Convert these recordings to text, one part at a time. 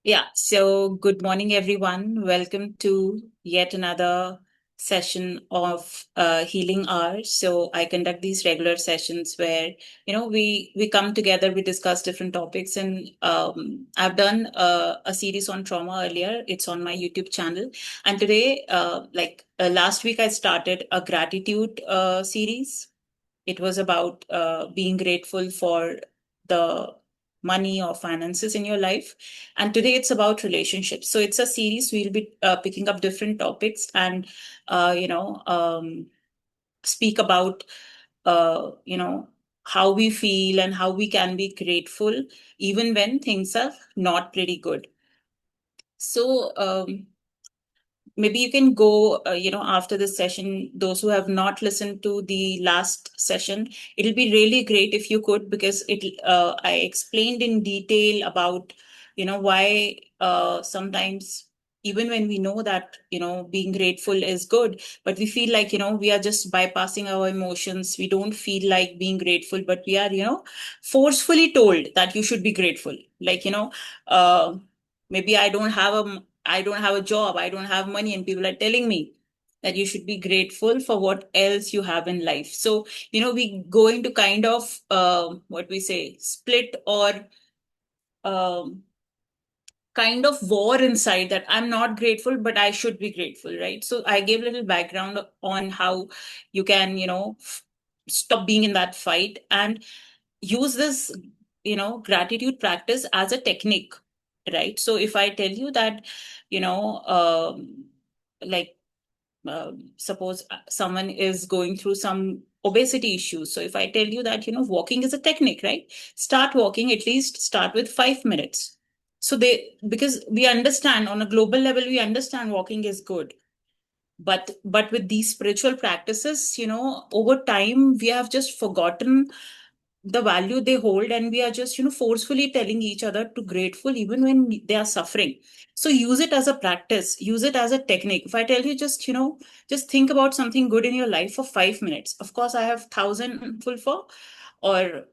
Yeah, so good morning, everyone. Welcome to yet another session of Healing Hours. So I conduct these regular sessions where we come together, we discuss different topics, and I've done a series on trauma earlier. It's on my YouTube channel, and today, last week, I started a gratitude series. It was about being grateful for the money or finances in your life. And today it's about relationships. So it's a series. We'll be picking up different topics and, uh, you know, um, speak about, how we feel and how we can be grateful even when things are not pretty good. So, maybe you can go after this session, those who have not listened to the last session, it'll be really great if you could, because I explained in detail about why sometimes, even when we know that being grateful is good, but we feel like we are just bypassing our emotions. We don't feel like being grateful, but we are forcefully told that you should be grateful. Like, uh, maybe I don't have a job, I don't have money, and people are telling me that you should be grateful for what else you have in life. So, we go into kind of what we say, split or um, kind of war inside, that I'm not grateful, but I should be grateful, right? So, I gave a little background on how you can, stop being in that fight and use this gratitude practice as a technique, right? So if I tell you that you know like suppose someone is going through some obesity issues, so if I tell you that walking is a technique, right? Start walking, at least start with 5 minutes. So they, because we understand on a global level, we understand walking is good, but with these spiritual practices, over time we have just forgotten the value they hold, and we are just forcefully telling each other to grateful even when they are suffering. So use it as a practice, use it as a technique. If I tell you, just think about something good in your life for 5 minutes. Of course, I have thousand full for, or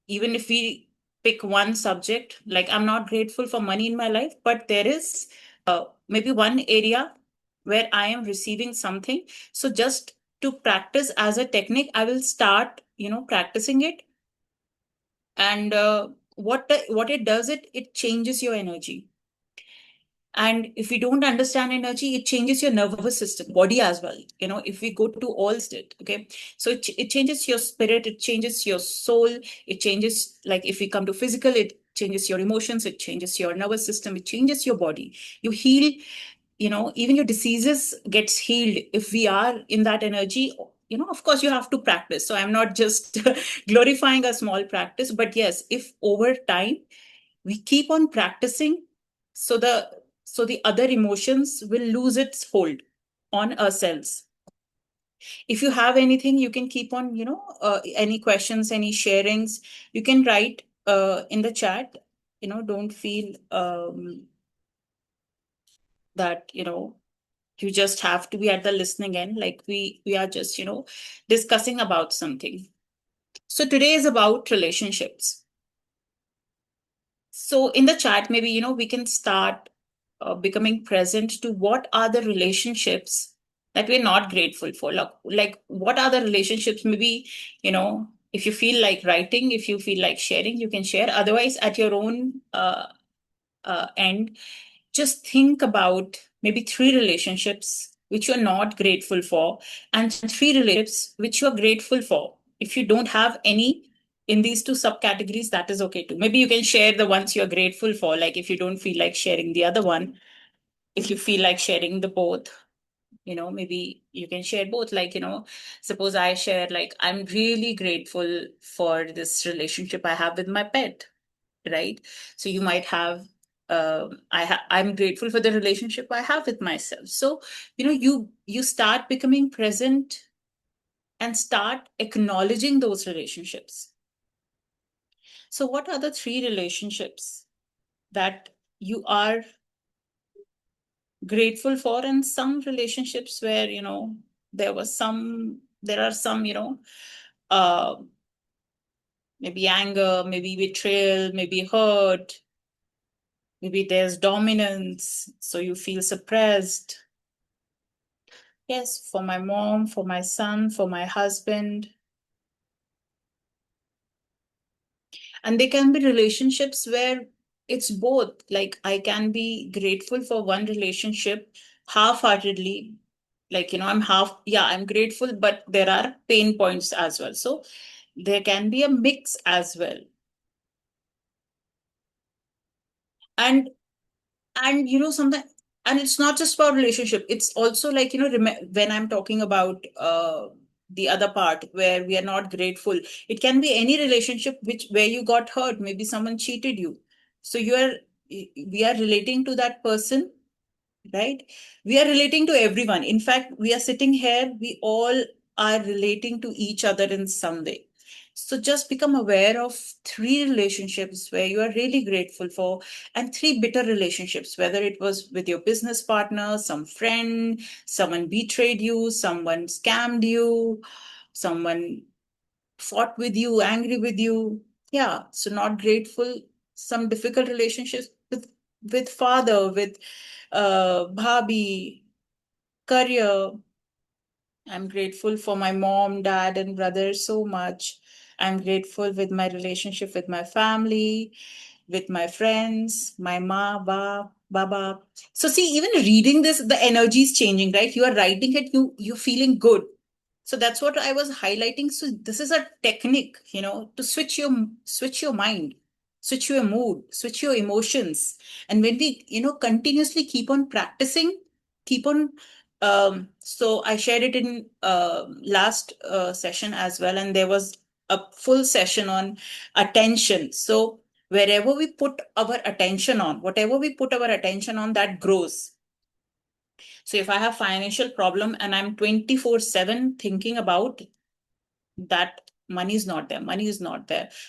even if we pick one subject, like I'm not grateful for money in my life, but there is maybe one area where I am receiving something. So just to practice as a technique, I will start practicing it. And what it does, it changes your energy. And if we don't understand energy, it changes your nervous system, body as well. If we go to all it, okay. So it changes your spirit, it changes your soul, it changes, like if we come to physical, it changes your emotions, it changes your nervous system, it changes your body. You heal, even your diseases gets healed if we are in that energy. Of course you have to practice, so I'm not just glorifying a small practice, but yes, if over time we keep on practicing, so the other emotions will lose its hold on ourselves. If you have anything, you can keep on, any questions, any sharings, you can write in the chat. Don't feel that you just have to be at the listening end, like we are just discussing about something. So today is about relationships. So in the chat, maybe we can start becoming present to what are the relationships that we're not grateful for. Like what are the relationships? Maybe if you feel like writing, if you feel like sharing, you can share. Otherwise, at your own end, just think about maybe three relationships which you're not grateful for, and three relationships which you're grateful for. If you don't have any in these two subcategories, that is okay too. Maybe you can share the ones you're grateful for. Like if you don't feel like sharing the other one, if you feel like sharing the both, maybe you can share both. Like, suppose I share, like, I'm really grateful for this relationship I have with my pet, right? So you might have, I'm grateful for the relationship I have with myself. So you start becoming present and start acknowledging those relationships. So what are the three relationships that you are grateful for, and some relationships where there are some uh maybe anger, maybe betrayal, maybe hurt, Maybe there's dominance, so you feel suppressed. Yes, for my mom, for my son, for my husband. And there can be relationships where it's both. Like I can be grateful for one relationship half-heartedly. Like, I'm half, yeah, I'm grateful, but there are pain points as well. So there can be a mix as well. And sometimes, and it's not just about relationship, it's also like, when I'm talking about the other part where we are not grateful, it can be any relationship where you got hurt, maybe someone cheated you, so we are relating to that person, right? We are relating to everyone. In fact, we are sitting here, we all are relating to each other in some way. So just become aware of three relationships where you are really grateful for, and three bitter relationships, whether it was with your business partner, some friend, someone betrayed you, someone scammed you, someone fought with you, angry with you. Yeah, so not grateful. Some difficult relationships with father, with bhabi, career. I'm grateful for my mom, dad, and brother so much. I'm grateful with my relationship with my family, with my friends, my ma, baba. So see, even reading this, the energy is changing, right? You are writing it, you're feeling good. So that's what I was highlighting. So this is a technique, to switch your mind, switch your mood, switch your emotions. And when we, continuously keep on practicing, keep on so I shared it in last session as well, and there was a full session on attention. So wherever we put our attention on, whatever we put our attention on, that grows. So if I have financial problem and I'm 24/7 thinking about that, money is not there,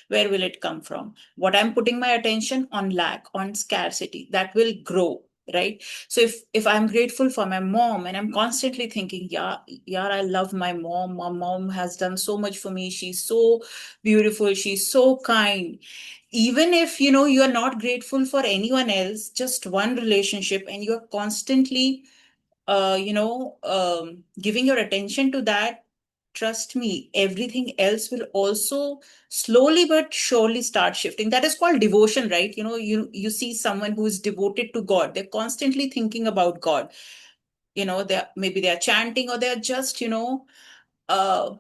where will it come from? What I'm putting my attention on, lack, on scarcity, that will grow, right? So if I'm grateful for my mom and I'm constantly thinking, yeah, I love my mom, my mom has done so much for me, she's so beautiful, she's so kind. Even if you are not grateful for anyone else, just one relationship, and you're constantly giving your attention to that, trust me, everything else will also slowly but surely start shifting. That is called devotion, right? You see someone who is devoted to God, they're constantly thinking about God. They're chanting, or they're just uh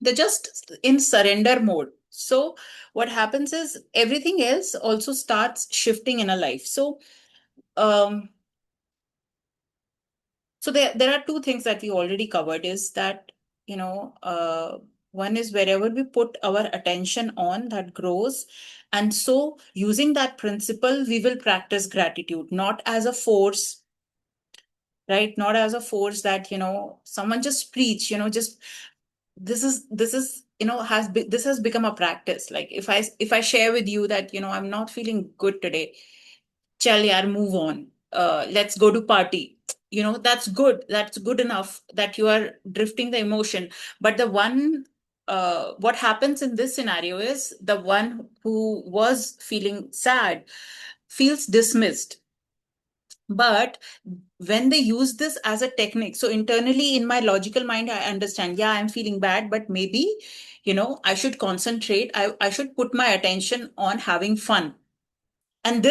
they're just in surrender mode. So what happens is everything else also starts shifting in a life. Um So there are two things that we already covered, is that, one is wherever we put our attention on, that grows. And so using that principle, we will practice gratitude, not as a force, right? Not as a force that, someone just preach, just this is, this has become a practice. Like if I share with you that, I'm not feeling good today, chal yaar, move on, let's go to party, that's good enough, that you are drifting the emotion. But the one what happens in this scenario is the one who was feeling sad feels dismissed. But when they use this as a technique, so internally in my logical mind, I understand, yeah, I'm feeling bad, but maybe, I should concentrate, I should put my attention on having fun. And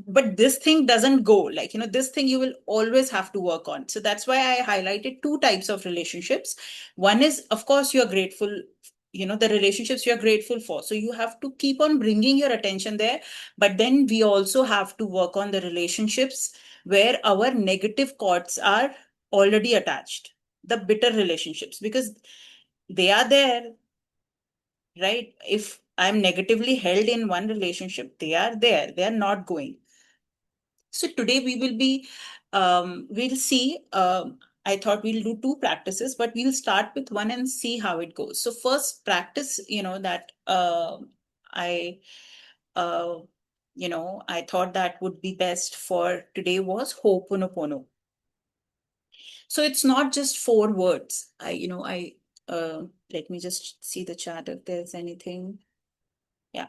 but this thing doesn't go, like, this thing you will always have to work on. So that's why I highlighted two types of relationships. One is, of course, you're grateful, the relationships you're grateful for, so you have to keep on bringing your attention there. But then we also have to work on the relationships where our negative chords are already attached, the bitter relationships, because they are there, right? If I'm negatively held in one relationship, they are there, they are not going. So today we will be, we'll see. I thought we'll do two practices, but we'll start with one and see how it goes. So first practice, that I, uh, I thought that would be best for today was Ho'oponopono. So it's not just four words. Uh, let me just see the chat if there's anything. Yeah.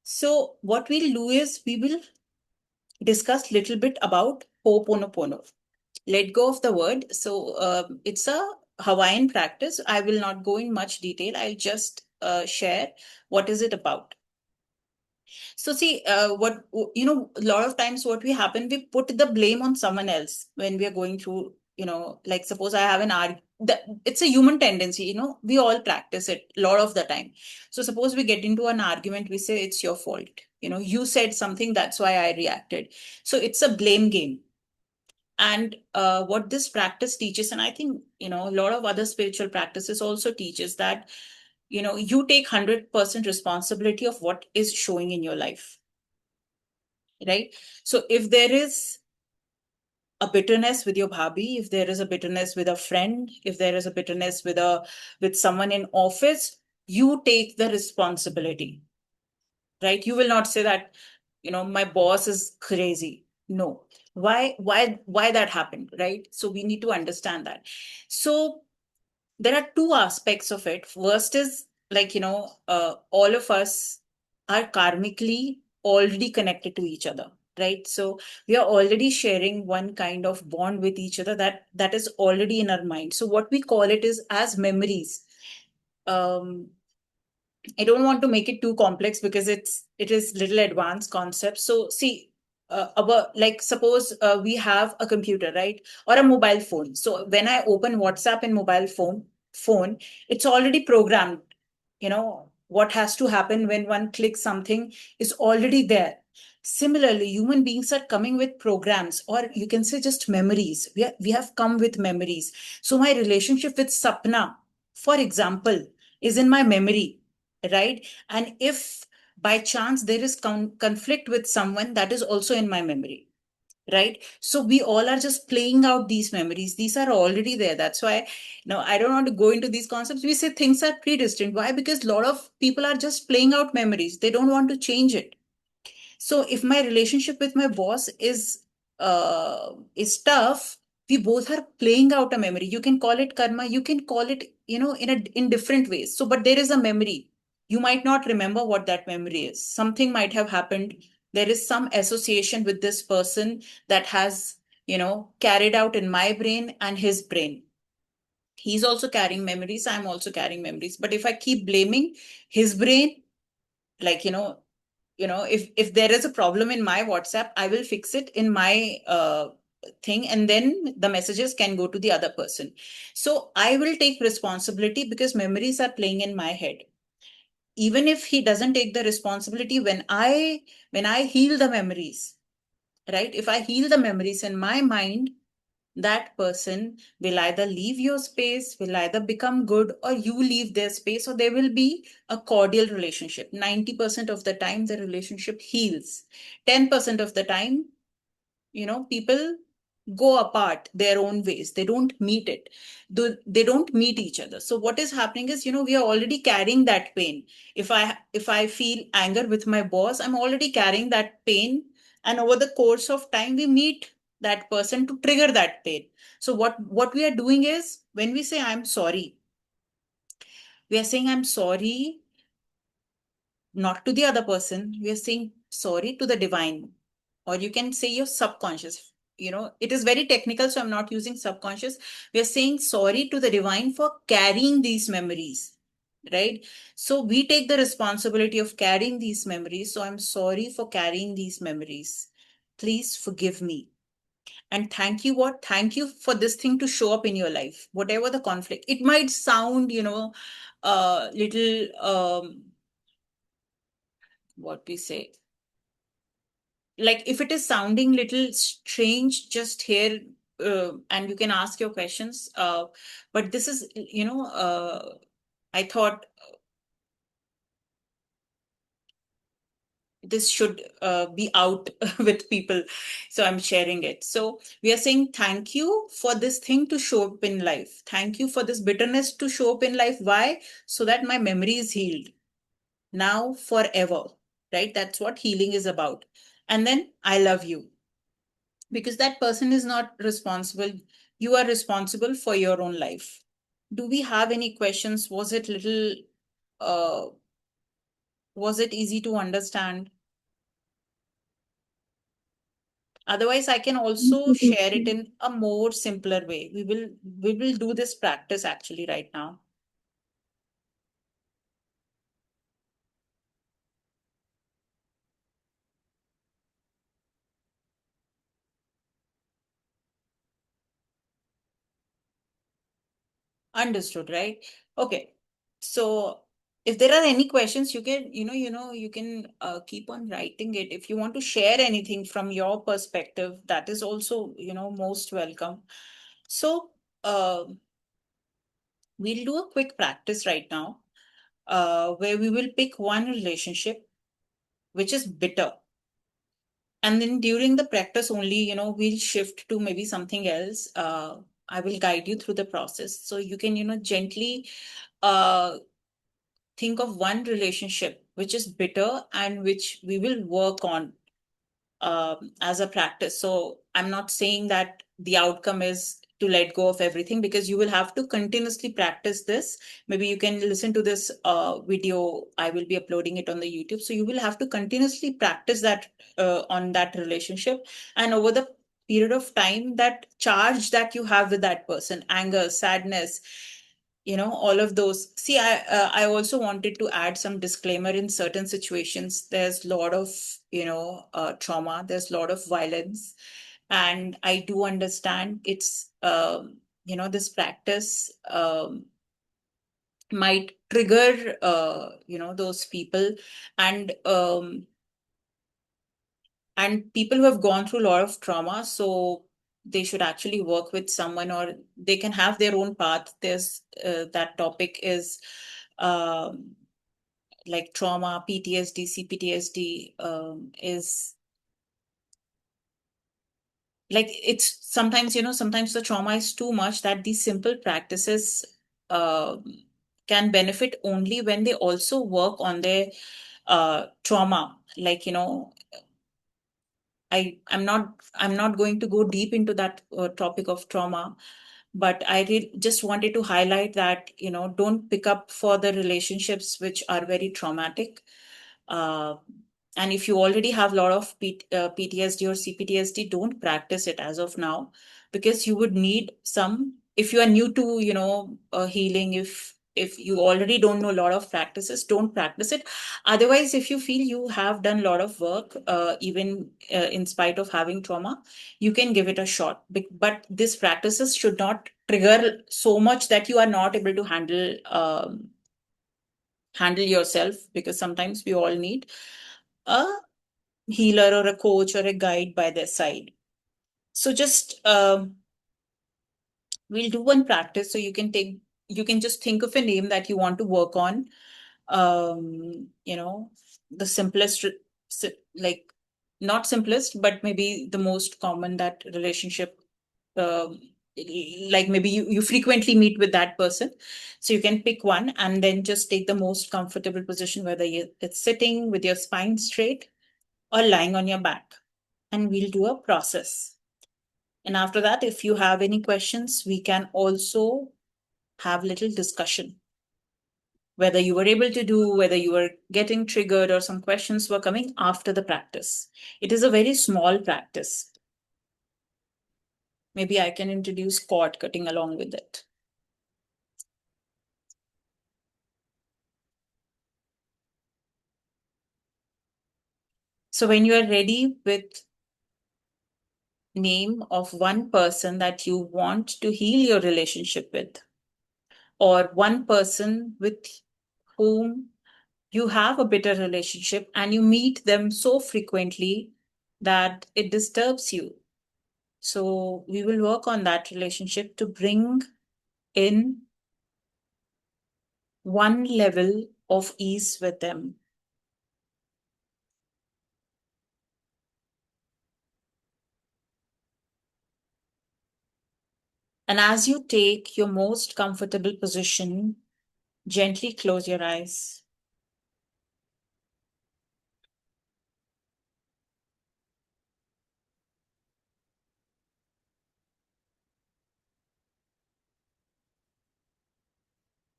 So what we'll do is we will discuss little bit about Ho'oponopono. Let go of the word. So it's a Hawaiian practice. I will not go in much detail. I'll just share what is it about. So see, what a lot of times what we happen, we put the blame on someone else when we are going through, like suppose I have an arg. It's a human tendency, we all practice it a lot of the time. So suppose we get into an argument, we say it's your fault. You said something, that's why I reacted. So it's a blame game. And what this practice teaches, and I think, a lot of other spiritual practices also teaches that, you take 100% responsibility of what is showing in your life, right? So if there is a bitterness with your bhabhi, if there is a bitterness with a friend, if there is a bitterness with someone in office, you take the responsibility, right? You will not say that, my boss is crazy. No. Why that happened, right? So we need to understand that. So there are two aspects of it. First is like, all of us are karmically already connected to each other, right? So we are already sharing one kind of bond with each other that is already in our mind. So what we call it is as memories. um I don't want to make it too complex because it is little advanced concept. So see, like suppose we have a computer, right, or a mobile phone. So when I open WhatsApp in mobile phone, it's already programmed. What has to happen when one clicks something is already there. Similarly, human beings are coming with programs, or you can say just memories. We have come with memories. So my relationship with Sapna, for example, is in my memory, right? And if by chance there is conflict with someone, that is also in my memory, right? So we all are just playing out these memories. These are already there. That's why, I don't want to go into these concepts. We say things are predestined. Why? Because a lot of people are just playing out memories. They don't want to change it. So if my relationship with my boss is tough, we both are playing out a memory. You can call it karma, you can call it, in different ways. So but there is a memory. You might not remember what that memory is. Something might have happened. There is some association with this person that has, carried out in my brain and his brain. He's also carrying memories, I'm also carrying memories. But if I keep blaming his brain, like, if there is a problem in my WhatsApp, I will fix it in my thing, and then the messages can go to the other person. So I will take responsibility because memories are playing in my head. Even if he doesn't take the responsibility, when I heal the memories, right? If I heal the memories in my mind, that person will either leave your space, will either become good, or you leave their space, or there will be a cordial relationship. 90% of the time, the relationship heals. 10% of the time, people go apart their own ways. They don't meet it. They don't meet each other. So what is happening is, we are already carrying that pain. If I feel anger with my boss, I'm already carrying that pain. And over the course of time, we meet that person to trigger that pain. So what we are doing is, when we say I'm sorry, we are saying I'm sorry not to the other person. We are saying sorry to the divine, or you can say your subconscious. It is very technical, so I'm not using subconscious. We are saying sorry to the divine for carrying these memories, right? So we take the responsibility of carrying these memories. So I'm sorry for carrying these memories. Please forgive me. And thank you, what? Thank you for this thing to show up in your life, whatever the conflict. It might sound, little, what we say, like if it is sounding little strange, just here, and you can ask your questions. But this is, I thought this should be out with people. So I'm sharing it. So we are saying thank you for this thing to show up in life. Thank you for this bitterness to show up in life. Why? So that my memory is healed now forever, right? That's what healing is about. And then I love you, because that person is not responsible. You are responsible for your own life. Do we have any questions? Was it little uh Was it easy to understand? Otherwise, I can also share it in a more simpler way. We will do this practice actually right now. Understood, right? Okay. So if there are any questions, you can, you can keep on writing it. If you want to share anything from your perspective, that is also, most welcome. So we'll do a quick practice right now, where we will pick one relationship which is bitter. And then during the practice only, we'll shift to maybe something else. I will guide you through the process. So you can, gently uh, think of one relationship which is bitter and which we will work on as a practice. So I'm not saying that the outcome is to let go of everything, because you will have to continuously practice this. Maybe you can listen to this video. I will be uploading it on the YouTube. So you will have to continuously practice that on that relationship. And over the period of time, that charge that you have with that person, anger, sadness, all of those. See, I also wanted to add some disclaimer. In certain situations there's a lot of trauma, there's a lot of violence, and I do understand it's this practice might trigger those people, and people who have gone through a lot of trauma, so they should actually work with someone, or they can have their own path. There's that topic is um, like trauma, PTSD, CPTSD, is like, it's sometimes, sometimes the trauma is too much that these simple practices um can benefit only when they also work on their trauma. Like, I'm not going to go deep into that topic of trauma, but just wanted to highlight that, don't pick up for the relationships which are very traumatic. Uh, and if you already have a lot of PTSD or CPTSD, don't practice it as of now, because you would need some. If you are new to, healing, if you already don't know a lot of practices, don't practice it. Otherwise, if you feel you have done a lot of work, even in spite of having trauma, you can give it a shot. But these practices should not trigger so much that you are not able to handle yourself, because sometimes we all need a healer or a coach or a guide by their side. So just we'll do one practice. So you can just think of a name that you want to work on. The simplest, like, not simplest, but maybe the most common, that relationship, um, like maybe you frequently meet with that person. So you can pick one and then just take the most comfortable position, whether it's sitting with your spine straight or lying on your back. And we'll do a process. And after that, if you have any questions, we can also have little discussion, whether you were able to do, whether you were getting triggered, or some questions were coming after the practice. It is a very small practice. Maybe I can introduce cord cutting along with it. So when you are ready with name of one person that you want to heal your relationship with, or one person with whom you have a bitter relationship and you meet them so frequently that it disturbs you. So we will work on that relationship to bring in one level of ease with them. And as you take your most comfortable position, gently close your eyes.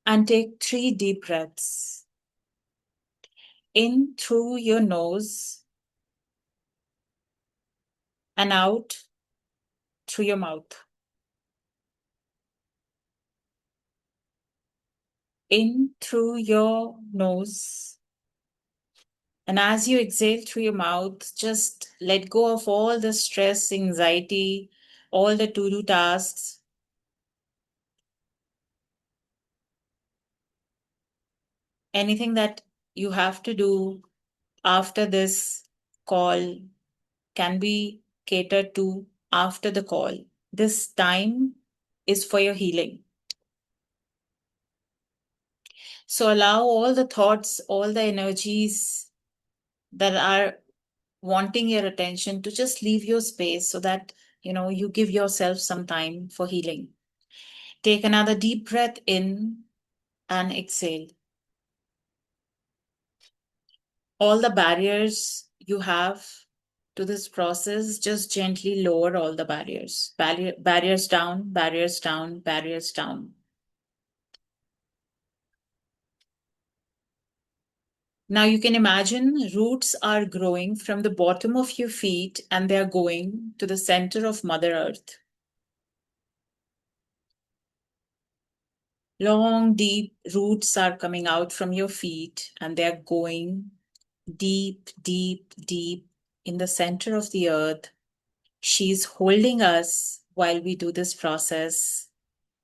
And take 3 deep breaths. In through your nose and out through your mouth. In through your nose. And as you exhale through your mouth, just let go of all the stress, anxiety, all the to do tasks. Anything that you have to do after this call can be catered to after the call. This time is for your healing. So allow all the thoughts, all the energies that are wanting your attention to just leave your space so that you give yourself some time for healing. Take another deep breath in and exhale. All the barriers you have to this process, just gently lower all the barriers. Barriers down, barriers down, barriers down. Now you can imagine roots are growing from the bottom of your feet and they are going to the center of Mother Earth. Long, deep roots are coming out from your feet and they are going deep, deep, deep in the center of the earth. She's holding us while we do this process.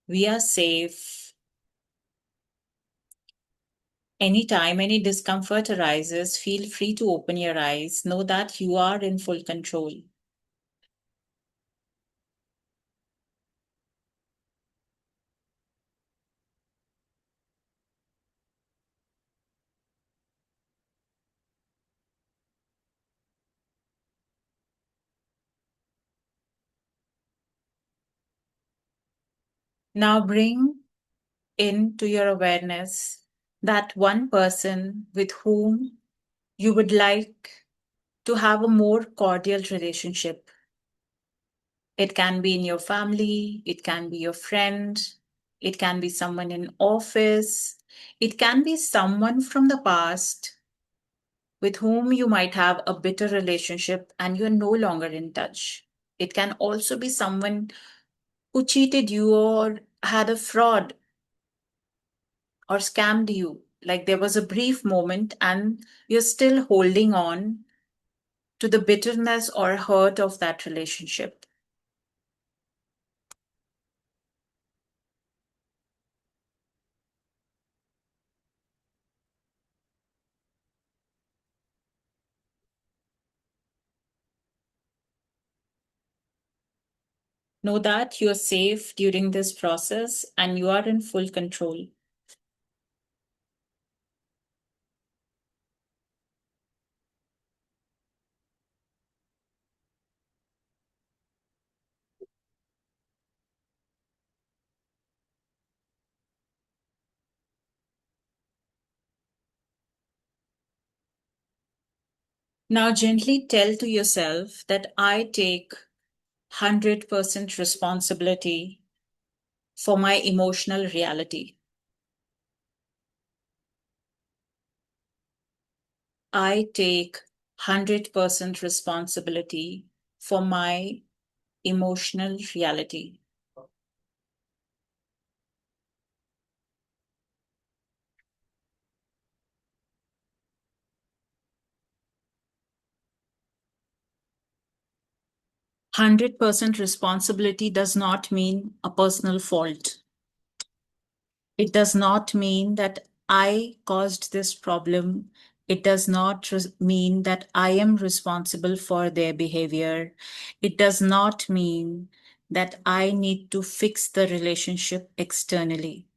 We are safe. Anytime any discomfort arises, feel free to open your eyes. Know that you are in full control. Now bring into your awareness that one person with whom you would like to have a more cordial relationship. It can be in your family, it can be your friend, it can be someone in office, it can be someone from the past with whom you might have a bitter relationship and you're no longer in touch. It can also be someone who cheated you or had a fraud or scammed you. Like there was a brief moment and you're still holding on to the bitterness or hurt of that relationship. Know that you're safe during this process and you are in full control. Now, gently tell to yourself that I take 100% responsibility for my emotional reality. I take 100% responsibility for my emotional reality. 100% responsibility does not mean a personal fault. It does not mean that I caused this problem. It does not mean that I am responsible for their behavior. It does not mean that I need to fix the relationship externally.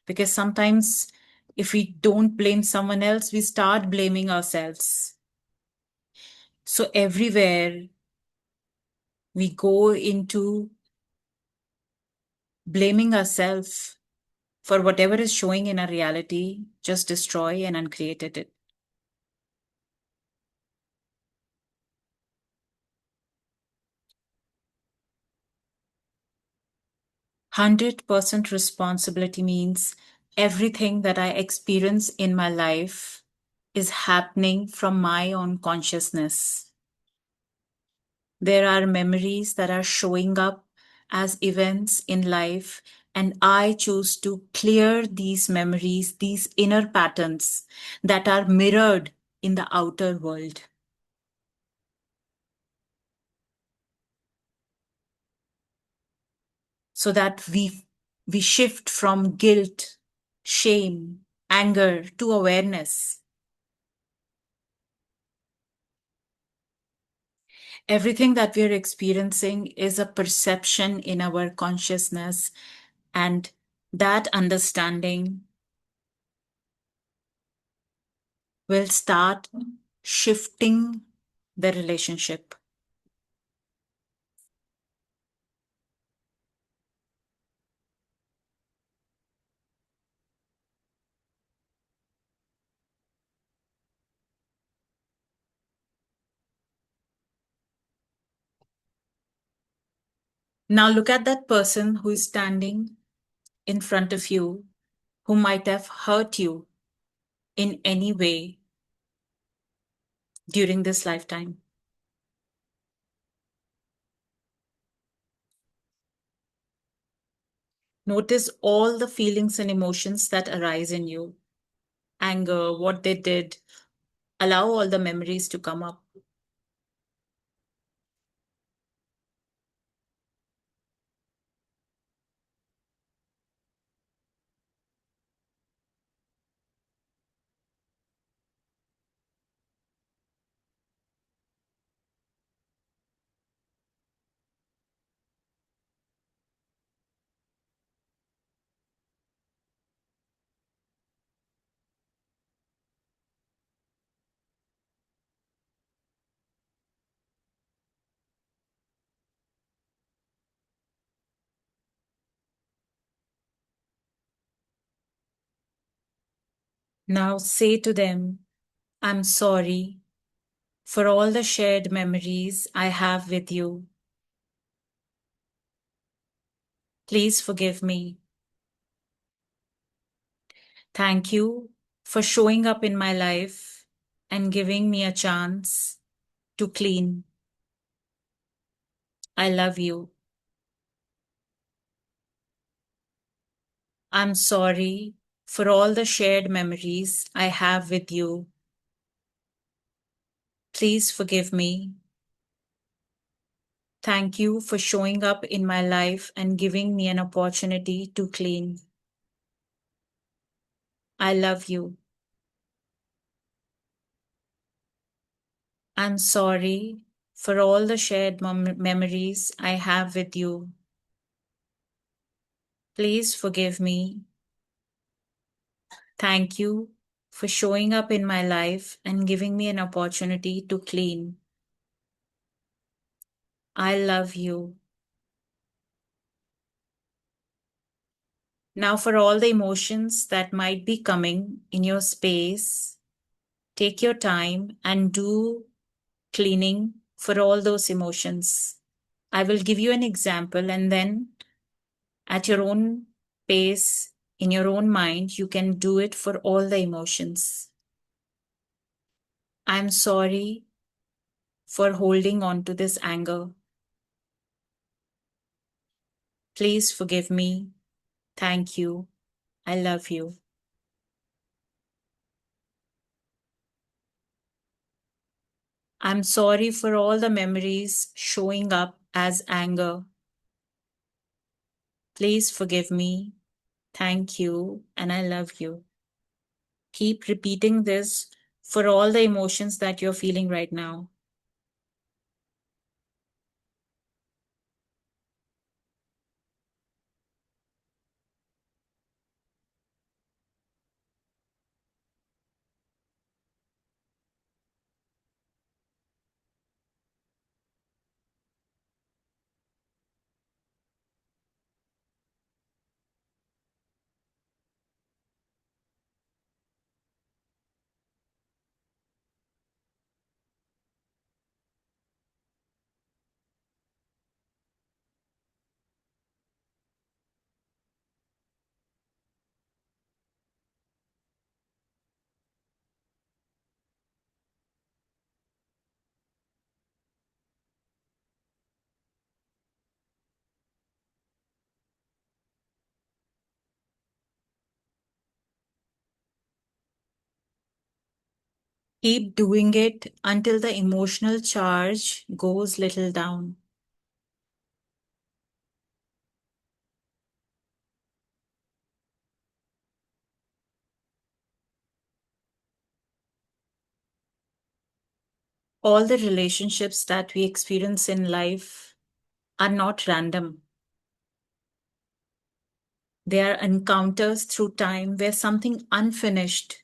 Because sometimes, if we don't blame someone else, we start blaming ourselves. So, everywhere we go into blaming ourselves for whatever is showing in our reality, just destroy and uncreate it. 100% responsibility means everything that I experience in my life is happening from my own consciousness. There are memories that are showing up as events in life, and I choose to clear these memories, these inner patterns that are mirrored in the outer world. So that we shift from guilt, shame, anger to awareness. Everything that we're experiencing is a perception in our consciousness, and that understanding will start shifting the relationship. Now look at that person who is standing in front of you, who might have hurt you in any way during this lifetime. Notice all the feelings and emotions that arise in you: anger, what they did. Allow all the memories to come up. Now say to them, I'm sorry for all the shared memories I have with you. Please forgive me. Thank you for showing up in my life and giving me a chance to clean. I love you. I'm sorry for all the shared memories I have with you. Please forgive me. Thank you for showing up in my life and giving me an opportunity to clean. I love you. I'm sorry for all the shared memories I have with you. Please forgive me. Thank you for showing up in my life and giving me an opportunity to clean. I love you. Now, for all the emotions that might be coming in your space, take your time and do cleaning for all those emotions. I will give you an example, and then at your own pace, in your own mind, you can do it for all the emotions. I'm sorry for holding on to this anger. Please forgive me. Thank you. I love you. I'm sorry for all the memories showing up as anger. Please forgive me. Thank you. And I love you. Keep repeating this for all the emotions that you're feeling right now. Keep doing it until the emotional charge goes little down. All the relationships that we experience in life are not random. They are encounters through time where something unfinished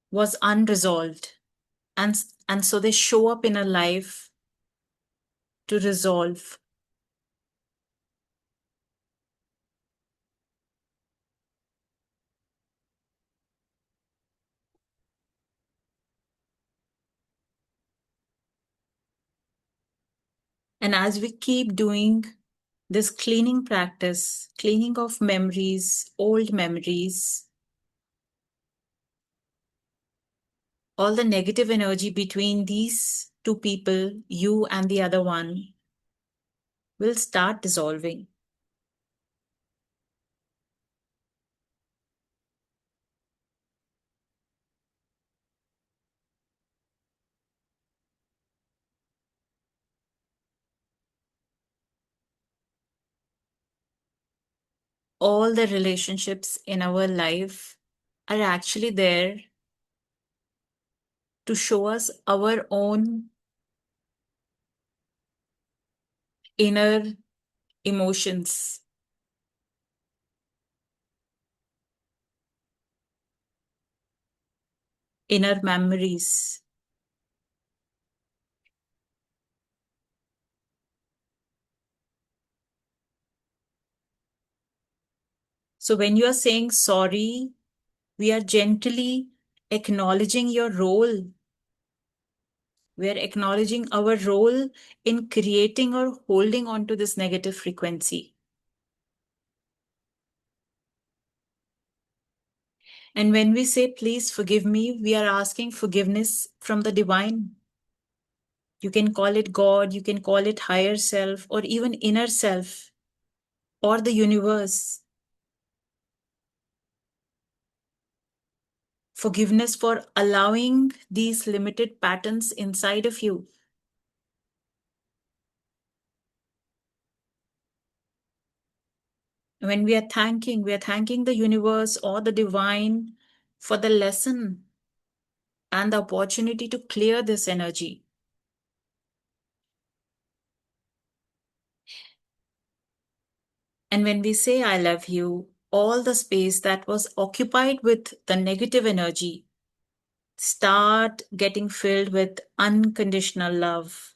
was unresolved. And, and so they show up in a life to resolve. And as we keep doing this cleaning practice, cleaning of memories, old memories, all the negative energy between these two people, you and the other one, will start dissolving. All the relationships in our life are actually there to show us our own inner emotions, inner memories. So when you are saying sorry, we are gently acknowledging your role. We are acknowledging our role in creating or holding on to this negative frequency. And when we say, please forgive me, we are asking forgiveness from the divine. You can call it God, you can call it higher self, or even inner self, or the universe. Forgiveness for allowing these limited patterns inside of you. When we are thanking the universe or the divine for the lesson and the opportunity to clear this energy. And when we say, I love you, all the space that was occupied with the negative energy start getting filled with unconditional love.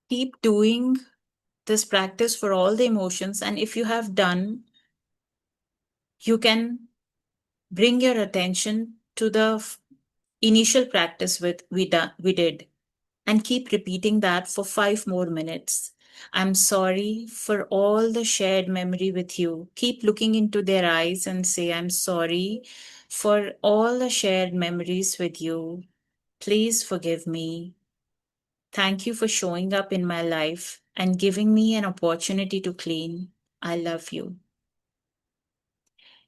Keep doing this practice for all the emotions. And if you have done, you can bring your attention to the initial practice we did and keep repeating that for 5 more minutes. I'm sorry for all the shared memory with you. Keep looking into their eyes and say, I'm sorry for all the shared memories with you. Please forgive me. Thank you for showing up in my life and giving me an opportunity to clean. I love you.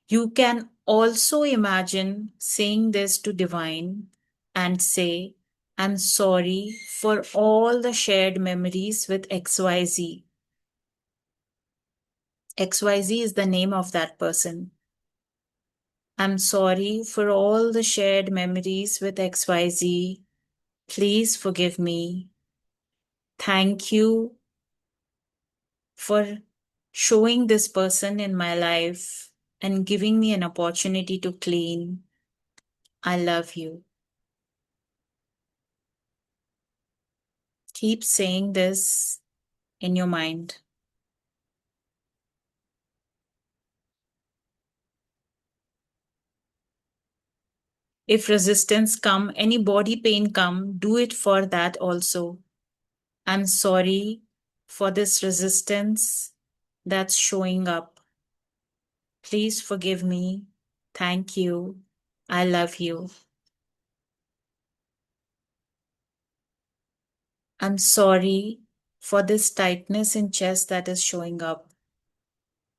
You can also imagine saying this to divine and say, I'm sorry for all the shared memories with XYZ. XYZ is the name of that person. I'm sorry for all the shared memories with XYZ. Please forgive me. Thank you for showing this person in my life and giving me an opportunity to clean. I love you. Keep saying this in your mind. If resistance come, any body pain come, do it for that also. I'm sorry for this resistance that's showing up. Please forgive me. Thank you. I love you. I'm sorry for this tightness in chest that is showing up.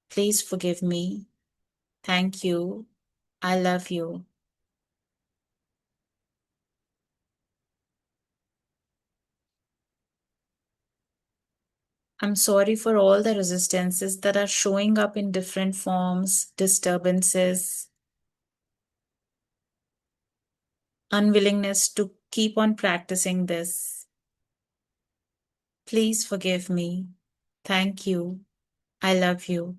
Please forgive me. Thank you. I love you. I'm sorry for all the resistances that are showing up in different forms, disturbances, unwillingness to keep on practicing this. Please forgive me. Thank you. I love you.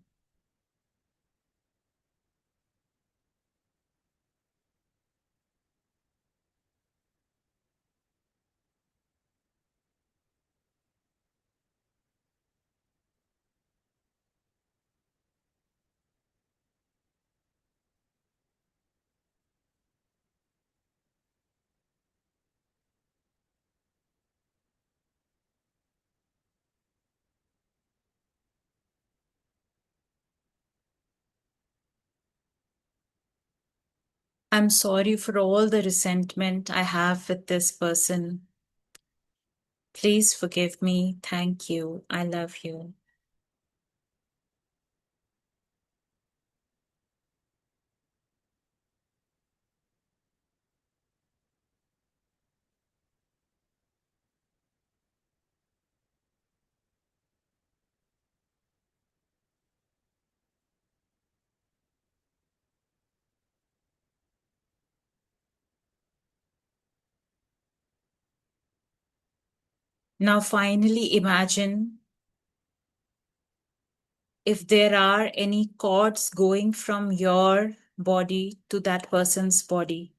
I'm sorry for all the resentment I have with this person. Please forgive me. Thank you. I love you. Now, finally, imagine if there are any cords going from your body to that person's body.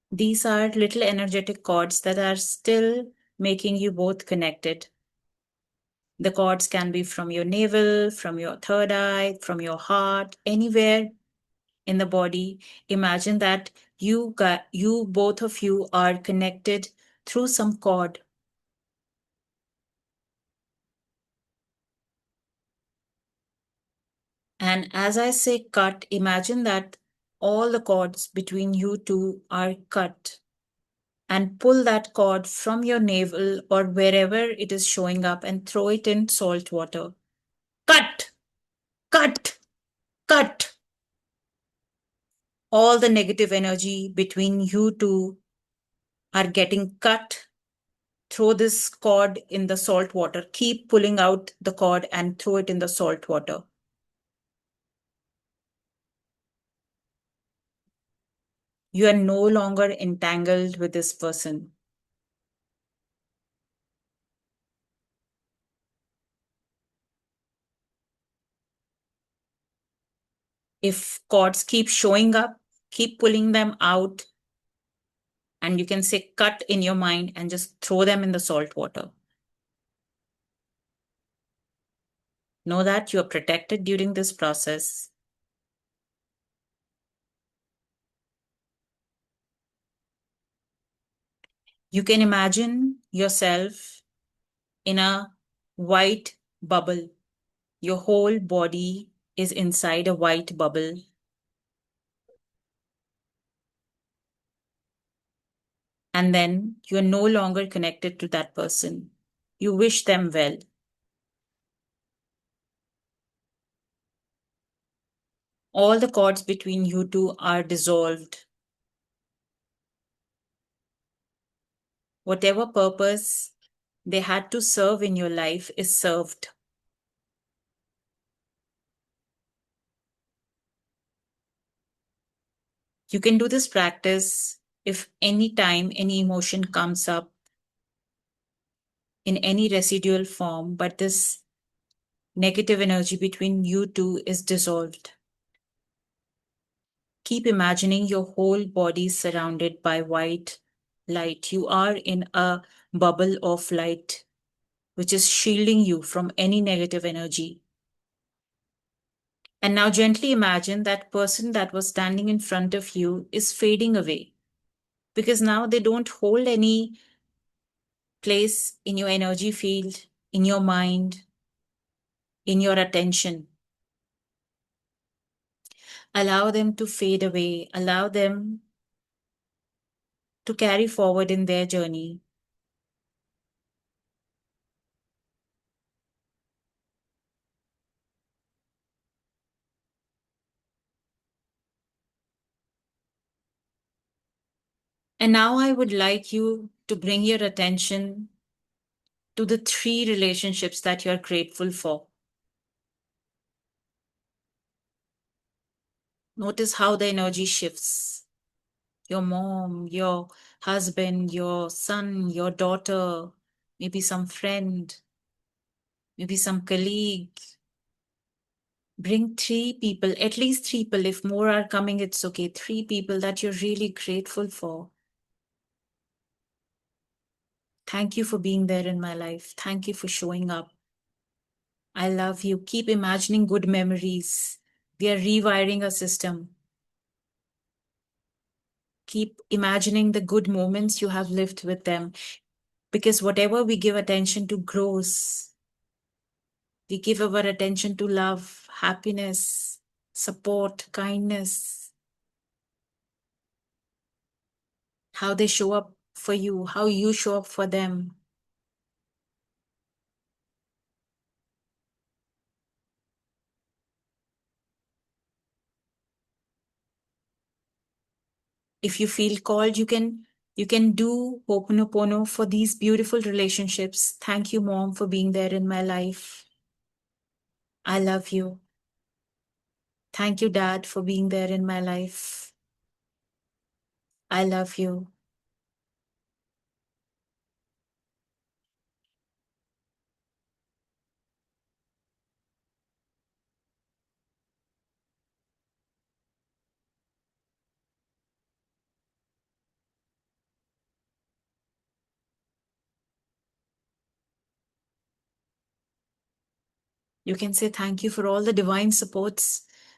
These are little energetic cords that are still making you both connected. The cords can be from your navel, from your third eye, from your heart, anywhere in the body. Imagine that you both of you are connected through some cord. And as I say cut, imagine that all the cords between you two are cut, and pull that cord from your navel or wherever it is showing up and throw it in salt water. Cut, cut, cut. All the negative energy between you two are getting cut. Throw this cord in the salt water. Keep pulling out the cord and throw it in the salt water. You are no longer entangled with this person. If cords keep showing up, keep pulling them out, and you can say cut in your mind and just throw them in the salt water. Know that you are protected during this process. You can imagine yourself in a white bubble. Your whole body is inside a white bubble. And then you are no longer connected to that person. You wish them well. All the cords between you two are dissolved. Whatever purpose they had to serve in your life is served. You can do this practice if any time any emotion comes up in any residual form, but this negative energy between you two is dissolved. Keep imagining your whole body surrounded by white light. You are in a bubble of light which is shielding you from any negative energy. And now gently imagine that person that was standing in front of you is fading away because now they don't hold any place in your energy field, in your mind, in your attention. Allow them to fade away, allow them to carry forward in their journey. And now I would like you to bring your attention to the three relationships that you're grateful for. Notice how the energy shifts. Your mom, your husband, your son, your daughter, maybe some friend, maybe some colleague. Bring three people, at least three people. If more are coming, it's okay. Three people that you're really grateful for. Thank you for being there in my life. Thank you for showing up. I love you. Keep imagining good memories. We are rewiring a system. Keep imagining the good moments you have lived with them. Because whatever we give attention to grows. We give our attention to love, happiness, support, kindness, how they show up for you, how you show up for them. If you feel called, you can do Ho'oponopono for these beautiful relationships. Thank you, Mom, for being there in my life. I love you. Thank you, Dad, for being there in my life. I love you. You can say thank you for all the divine support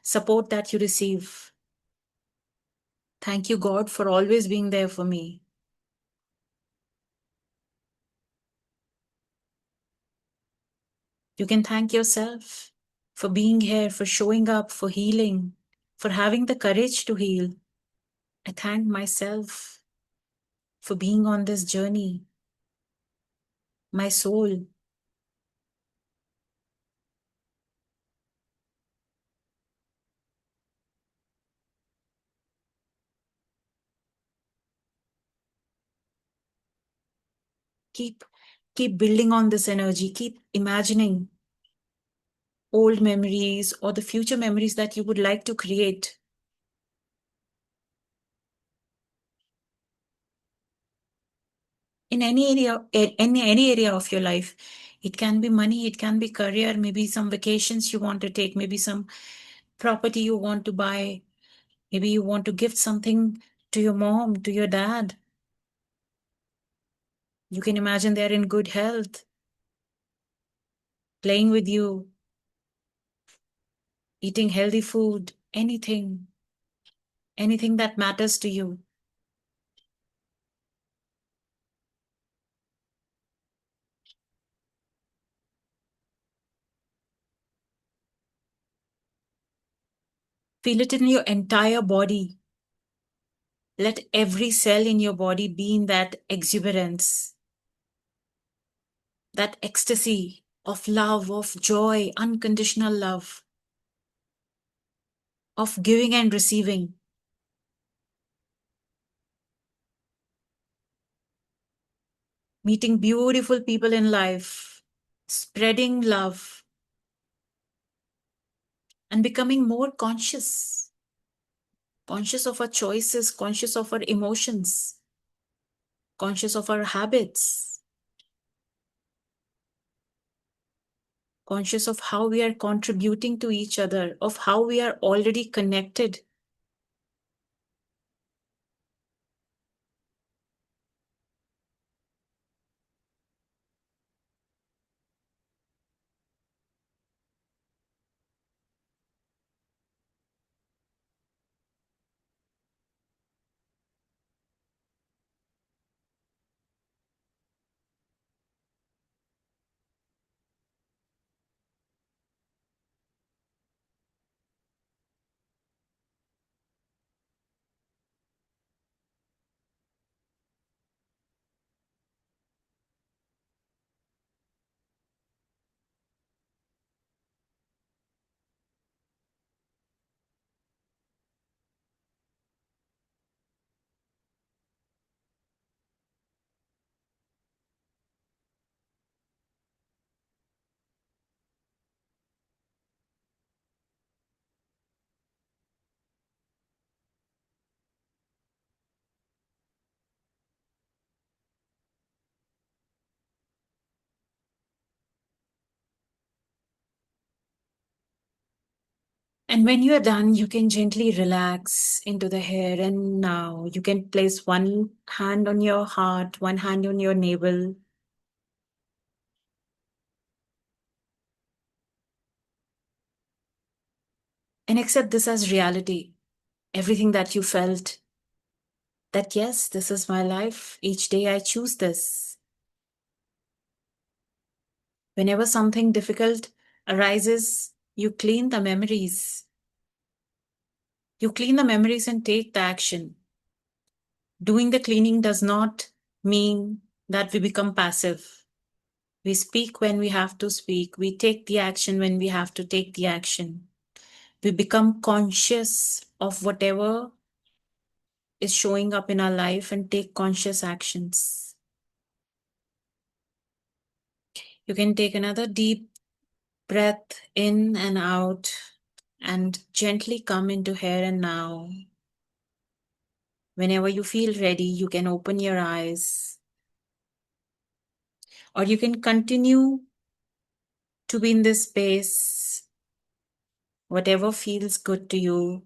that you receive. Thank you, God, for always being there for me. You can thank yourself for being here, for showing up, for healing, for having the courage to heal. I thank myself for being on this journey, my soul. Keep keep building on this energy. Keep imagining old memories or the future memories that you would like to create in any area of your life. It can be money, it can be career, maybe some vacations you want to take, maybe some property you want to buy, maybe you want to gift something to your mom, to your dad. You can imagine they're in good health, playing with you, eating healthy food, anything that matters to you. Feel it in your entire body. Let every cell in your body be in that exuberance, that ecstasy of love, of joy, unconditional love, of giving and receiving, meeting beautiful people in life, spreading love, and becoming more conscious of our choices, conscious of our emotions, conscious of our habits, conscious of how we are contributing to each other, of how we are already connected. And when you are done, you can gently relax into the here and now. You can place one hand on your heart, one hand on your navel. And accept this as reality. Everything that you felt, that yes, this is my life. Each day I choose this. Whenever something difficult arises, you clean the memories. You clean the memories and take the action. Doing the cleaning does not mean that we become passive. We speak when we have to speak. We take the action when we have to take the action. We become conscious of whatever is showing up in our life and take conscious actions. You can take another deep breath in and out and gently come into here and now. Whenever you feel ready, you can open your eyes, or you can continue to be in this space, whatever feels good to you.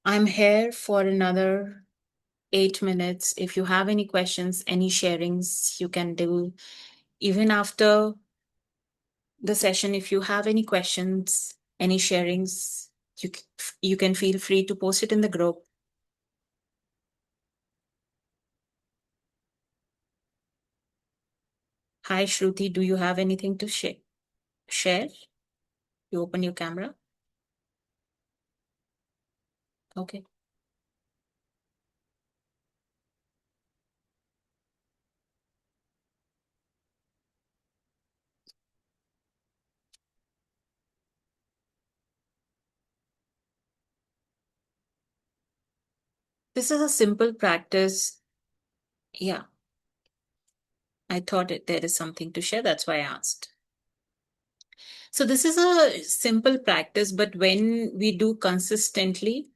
I'm here for another 8 minutes. If you have any questions, any sharings, you can do. Even after the session, if you have any questions, any sharings, you can feel free to post it in the group. Hi, Shruti, do you have anything to share? You open your camera. Okay. This is a simple practice. Yeah, I thought there is something to share. That's why I asked. So this is a simple practice, but when we do consistently,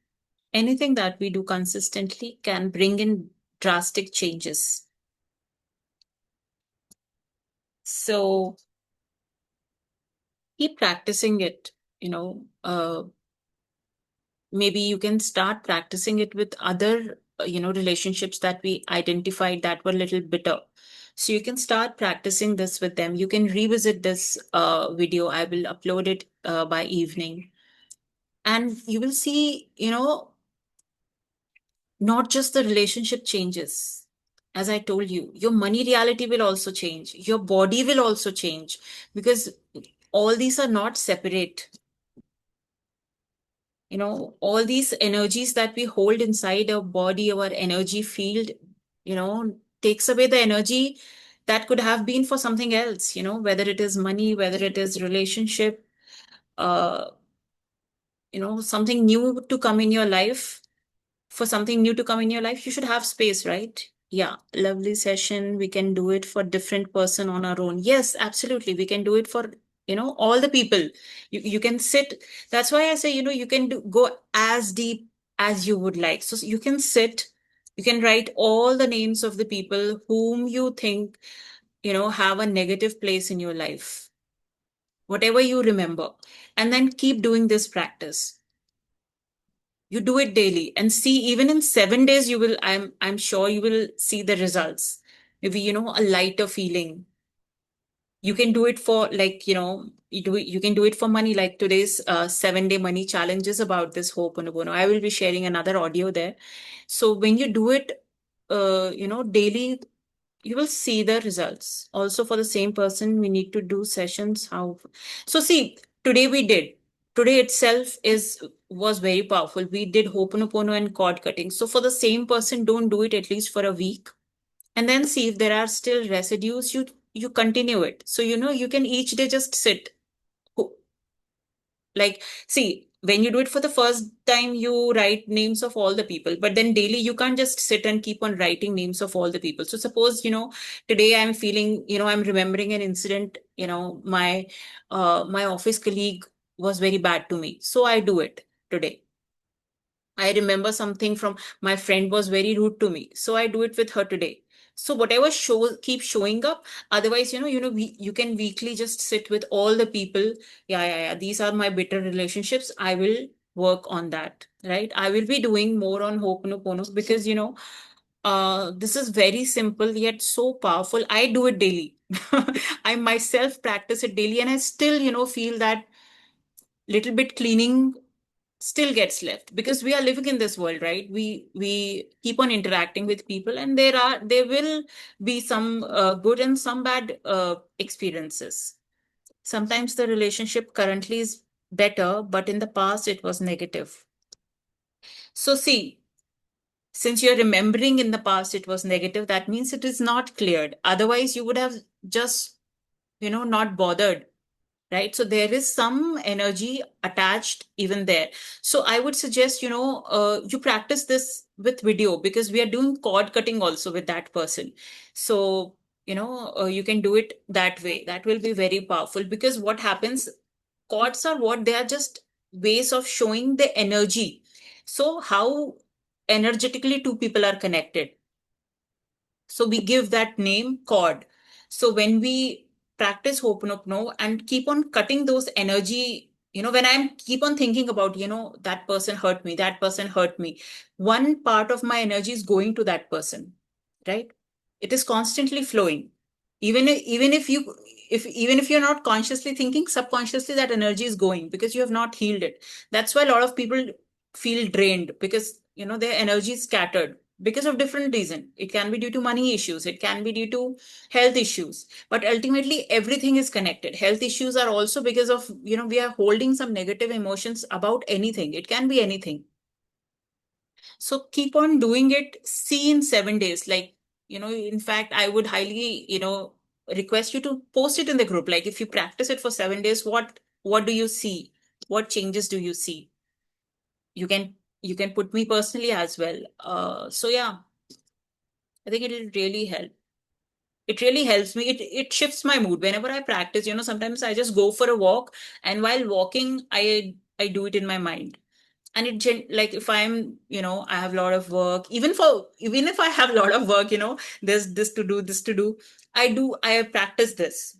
anything that we do consistently can bring in drastic changes. So keep practicing it, maybe you can start practicing it with other, relationships that we identified that were a little bitter. So you can start practicing this with them. You can revisit this video. I will upload it by evening. And you will see, not just the relationship changes. As I told you, your money reality will also change. Your body will also change because all these are not separate. All these energies that we hold inside our body, our energy field, takes away the energy that could have been for something else, whether it is money, whether it is relationship, uh, something new to come in your life. For something new to come in your life, you should have space, right? Yeah, lovely session. We can do it for different person on our own. Yes, absolutely. We can do it for, all the people. You can sit. That's why I say, you can go as deep as you would like. So you can sit, you can write all the names of the people whom you think, have a negative place in your life, whatever you remember, and then keep doing this practice. You do it daily and see, even in 7 days, I'm sure you will see the results. Maybe, a lighter feeling. You can do it for, like, you can do it for money, like today's 7-day money challenge is about this Ho'oponopono. I will be sharing another audio there. So when you do it, daily, you will see the results. Also, for the same person, we need to do sessions. How? So see, today we did. Today itself was very powerful. We did Ho'oponopono and cord cutting. So for the same person, don't do it at least for a week, and then see if there are still residues. You continue it. So you can each day just sit. Like, see, when you do it for the first time, you write names of all the people, but then daily you can't just sit and keep on writing names of all the people. So suppose, today I'm feeling, I'm remembering an incident, my office colleague was very bad to me. So I do it today. I remember something from my friend was very rude to me. So I do it with her today. So whatever keep showing up. Otherwise, you can weekly just sit with all the people. Yeah. These are my bitter relationships. I will work on that, right? I will be doing more on Ho'oponopono because, this is very simple yet so powerful. I do it daily. I myself practice it daily, and I still, feel that little bit cleaning still gets left because we are living in this world, right? We keep on interacting with people, and there will be some good and some bad experiences. Sometimes the relationship currently is better, but in the past it was negative. So see, since you're remembering in the past it was negative, that means it is not cleared. Otherwise you would have just, not bothered, right? So there is some energy attached even there. So I would suggest, you practice this with video because we are doing cord cutting also with that person. So, you can do it that way. That will be very powerful because what happens, cords are what they are, just ways of showing the energy. So how energetically two people are connected, so we give that name chord. So when we practice Ho'oponopono and keep on cutting those energy, when I'm keep on thinking about, that person hurt me, that person hurt me, one part of my energy is going to that person, right? It is constantly flowing. Even if you're not consciously thinking, subconsciously that energy is going because you have not healed it. That's why a lot of people feel drained because, their energy is scattered because of different reason. It can be due to money issues, it can be due to health issues, but ultimately everything is connected. Health issues are also because of, we are holding some negative emotions about anything. It can be anything. So keep on doing it. See in 7 days, like, in fact, I would highly, request you to post it in the group. Like if you practice it for 7 days, what do you see? What changes do you see? You can put me personally as well. So yeah, I think it'll really help. It really helps me. It shifts my mood whenever I practice. Sometimes I just go for a walk, and while walking, I do it in my mind. And like if I'm, I have a lot of work, even if I have a lot of work, there's this to do. I practice this.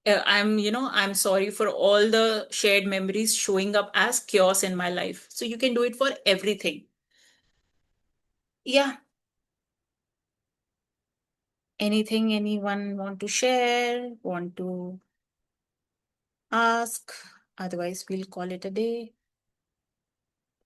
I'm sorry for all the shared memories showing up as chaos in my life. So you can do it for everything. Yeah. Anything anyone want to share, want to ask? Otherwise, we'll call it a day.